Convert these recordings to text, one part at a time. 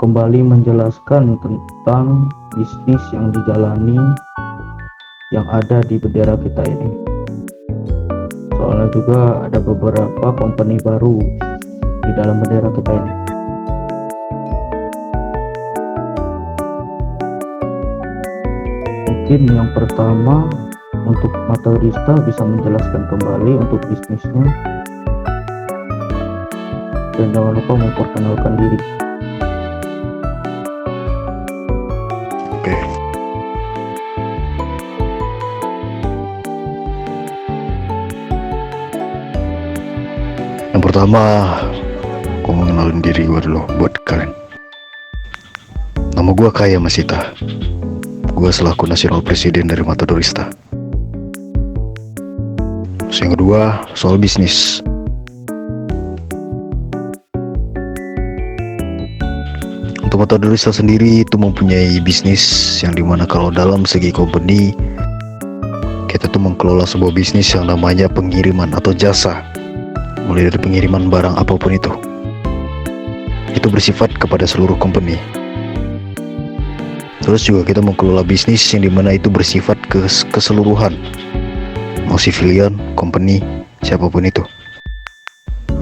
kembali menjelaskan tentang bisnis yang dijalani yang ada di bendera kita ini. Soalnya juga ada beberapa company baru di dalam bendera kita ini. Mungkin yang pertama untuk Matarista bisa menjelaskan kembali untuk bisnisnya, dan jangan lupa memperkenalkan diri. Oke. Yang pertama, gue mau kenalin diri gue dulu buat kalian. Nama gue Kaya Masita. Gue selaku National Presiden dari Matadorista. Terus yang kedua, soal bisnis. Untuk Matadorista sendiri itu mempunyai bisnis yang dimana kalau dalam segi company kita tuh mengelola sebuah bisnis yang namanya pengiriman atau jasa, mulai dari pengiriman barang apapun itu bersifat kepada seluruh company. Terus juga kita mengelola bisnis yang dimana itu bersifat keseluruhan, mau civilian, company, siapapun itu.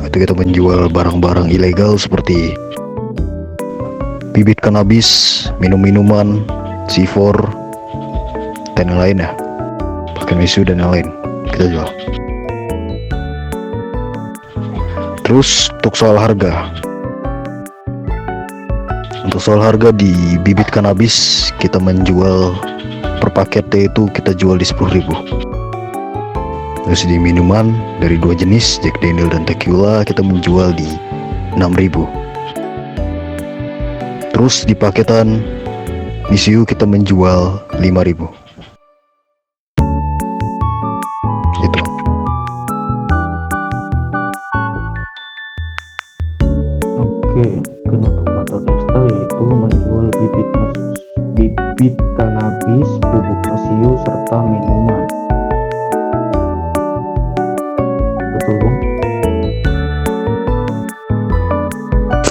Itu kita menjual barang-barang ilegal seperti bibit kanabis, minum-minuman, C4, dan yang lainnya, pakai misu dan yang lain kita jual. Terus untuk soal harga, di bibit kanabis kita menjual per paketnya itu kita jual di 10.000. Terus di minuman dari 2 jenis, Jack Daniel dan Tequila, kita menjual di 6.000. Terus di paketan misiu kita menjual 5.000. Gitu. Oke, untuk Matadorista yaitu menjual bibit kanabis, bubuk mesiu, serta minuman. Betul, Bung?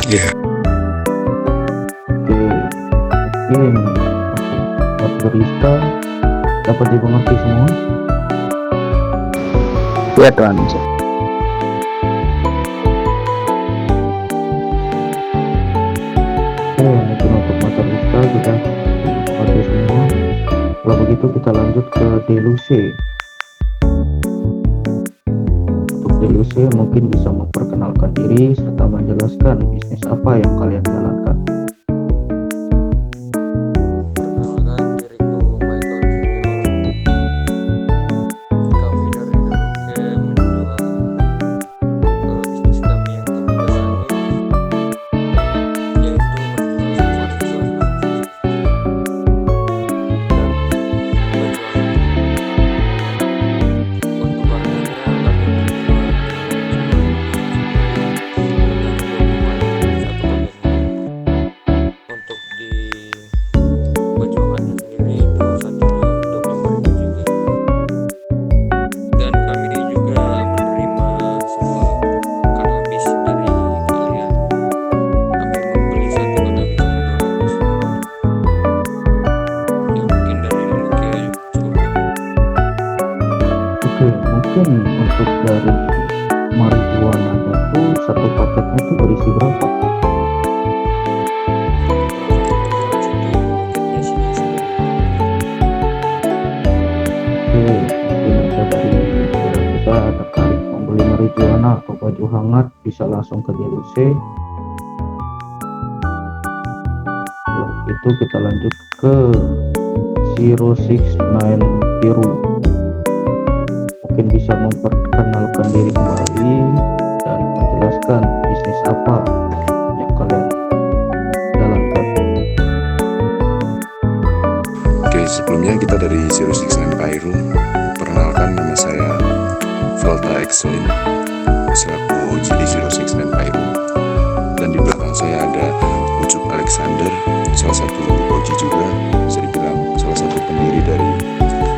Iya. Mungkin Matadorista dapat dimengerti semua? Ya Tuan. Mungkin untuk Matadorista sudah dimengerti semua. Kalau begitu kita lanjut ke Deluce. Untuk Deluce mungkin bisa memperkenalkan diri serta menjelaskan bisnis apa yang kalian jalankan. Mungkin untuk dari marijuana itu satu paketnya itu berisi berapa? Mungkin ada dari kita tertarik membeli marijuana atau baju hangat bisa langsung ke Deluce. Lalu itu kita lanjut ke 069 Biru. Mungkin bisa memperkenalkan diri kembali dan menjelaskan bisnis apa yang kalian jalankan. Oke, sebelumnya kita dari 069 Pyro. Perkenalkan, nama saya Volta Exolin selaku OG di 069 Pyro, dan di belakang saya ada Ucup Alexander, salah satu OG juga, bisa dibilang salah satu pendiri dari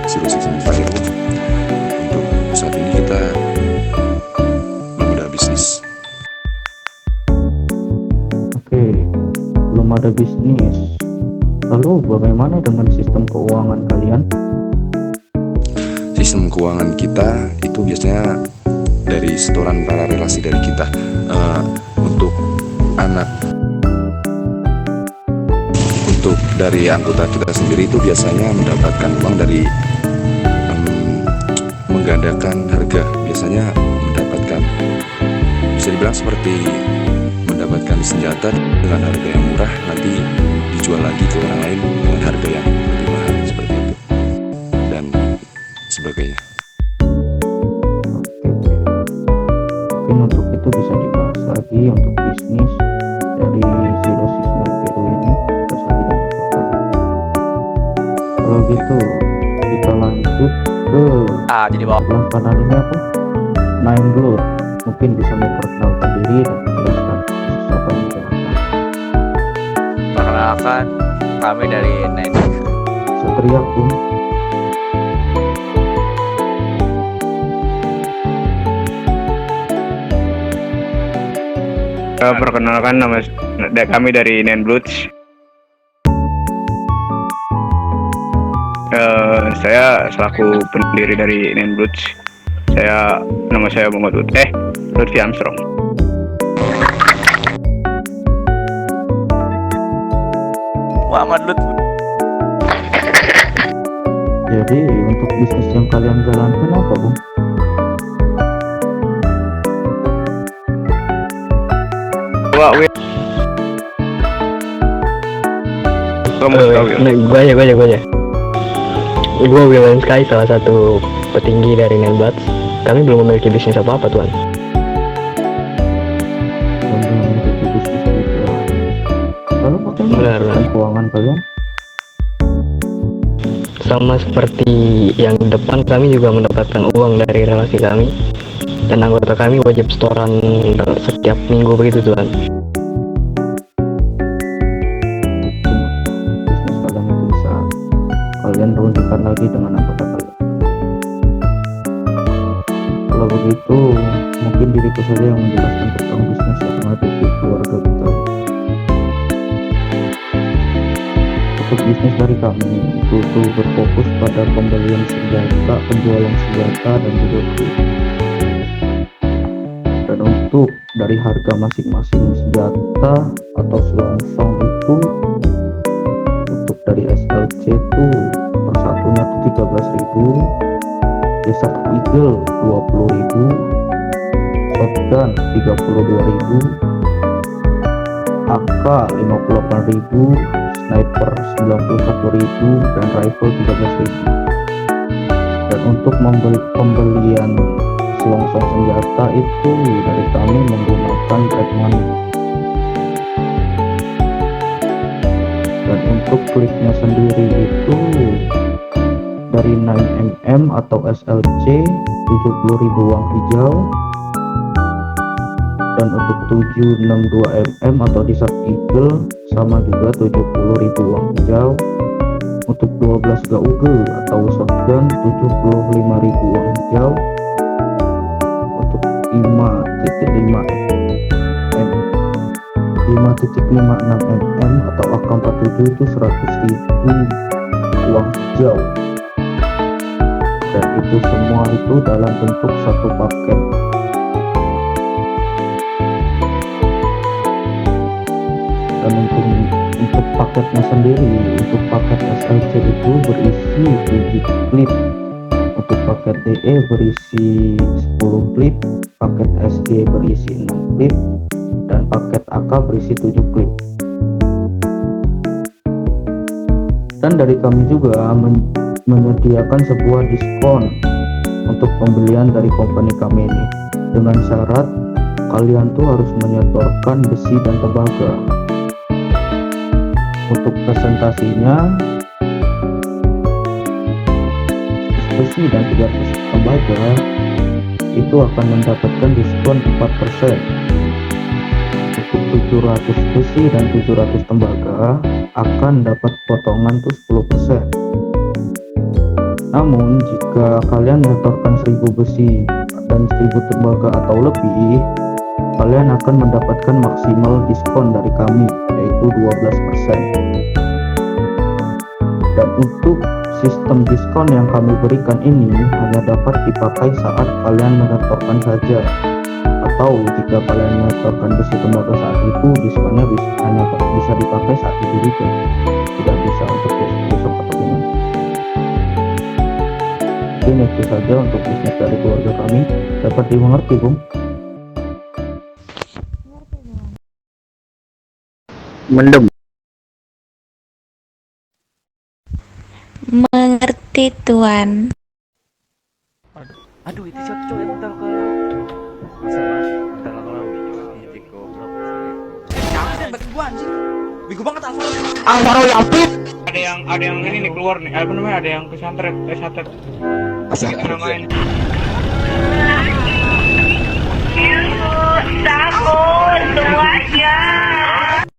069 Pyro. Saat ini kita belum ada bisnis. Oke, belum ada bisnis. Lalu bagaimana dengan sistem keuangan kalian? Sistem keuangan kita itu biasanya dari setoran para relasi dari kita. Untuk anak, untuk dari anggota kita sendiri itu biasanya mendapatkan uang dari menggandakan harga. Biasanya mendapatkan, bisa dibilang seperti mendapatkan senjata dengan harga yang murah, nanti dijual lagi ke orang lain dengan harga yang lebih mahal, seperti itu dan sebagainya. Mungkin untuk itu bisa dibahas lagi untuk bisnis dari Zero Six Nine Peru ini, terus lagi dengan Bapak. Kalau gitu kita lanjut ke Jadi bawa sebelah kanan ini apa? Nine Blood. Mungkin bisa memperkenalkan diri dan menjelaskan siapa yang menjelaskan. perkenalkan kami dari Nine. Satria pun Perkenalkan, nama kami dari Nine Bloods. Saya selaku pendiri dari Nine Bloods. Nama saya Muhammad Lutfi Armstrong. Muhammad Lut. jadi untuk bisnis yang kalian jalankan apa, Bung? Gue aja. Gue William Sky, salah satu petinggi dari Nelbats. Kami belum memiliki bisnis apa-apa, Tuan. Dan memiliki bisnis juga. Lalu bagaimana Benar. sistem keuangan kalian? Sama seperti yang di depan, kami juga mendapatkan uang dari relasi kami. Dan anggota kami wajib setoran setiap minggu begitu, Tuan. Bisnis kalian itu bisa kalian runtuhkan lagi dengan anggota kalian. Kalau begitu, mungkin diriku saja yang menjelaskan tentang bisnis yang ada di keluarga kita. Untuk bisnis dari kami itu berfokus pada pembelian senjata, penjualan senjata, dan juga fleet. Dan untuk dari harga masing-masing senjata atau selongsong itu, untuk dari SLC itu per satunya itu 13.000, Desert Eagle 20.000, Shotgun 32.000, AK 58.000, Sniper 91.000, dan Rifle 13.000. Dan untuk pembelian selongsong senjata itu dari kami menggunakan red money. Dan untuk kliknya sendiri itu dari 9mm atau SLC 70.000 uang hijau, dan untuk 762mm atau Desert Eagle sama juga 70.000 uang hijau. Untuk 12 GAUG atau shotgun 75.000 uang hijau. Untuk 5.56mm atau AK-47 itu 100.000 uang hijau. Dan itu semua itu dalam bentuk satu paket. Dan untuk paketnya sendiri, untuk paket SLC itu berisi 7 klip, untuk paket DE berisi 10 klip, paket SG berisi 6 klip, dan paket AK berisi 7 klip. Dan dari kami juga menyediakan sebuah diskon untuk pembelian dari company kami ini, dengan syarat kalian tuh harus menyetorkan besi dan tembaga. Untuk presentasinya, besi dan 300 tembaga itu akan mendapatkan diskon 4%. Untuk 700 besi dan 700 tembaga akan dapat potongan tuh 10%. Namun jika kalian menyetorkan 1000 besi dan 1000 tembaga atau lebih, kalian akan mendapatkan maksimal diskon dari kami, yaitu 12%. Dan untuk sistem diskon yang kami berikan ini hanya dapat dipakai saat kalian menyetorkan saja, atau jika kalian menyetorkan besi tembaga saat itu, diskonnya hanya bisa dipakai saat itu juga, tidak bisa untuk besok atau gimana. Mungkin itu saja untuk bisnis dari keluarga kami. Dapat dimengerti, Bung? Mendem. Mengerti, Tuan. Aduh itu cocok ya bentar ke. Masalah bentar kalau ini goblok. Jangan deh bagi gua anjing. Bego banget Alvaro Yapit. Ada yang ini nih keluar nih. Apa namanya? Ada yang kesantet. Asik. Main.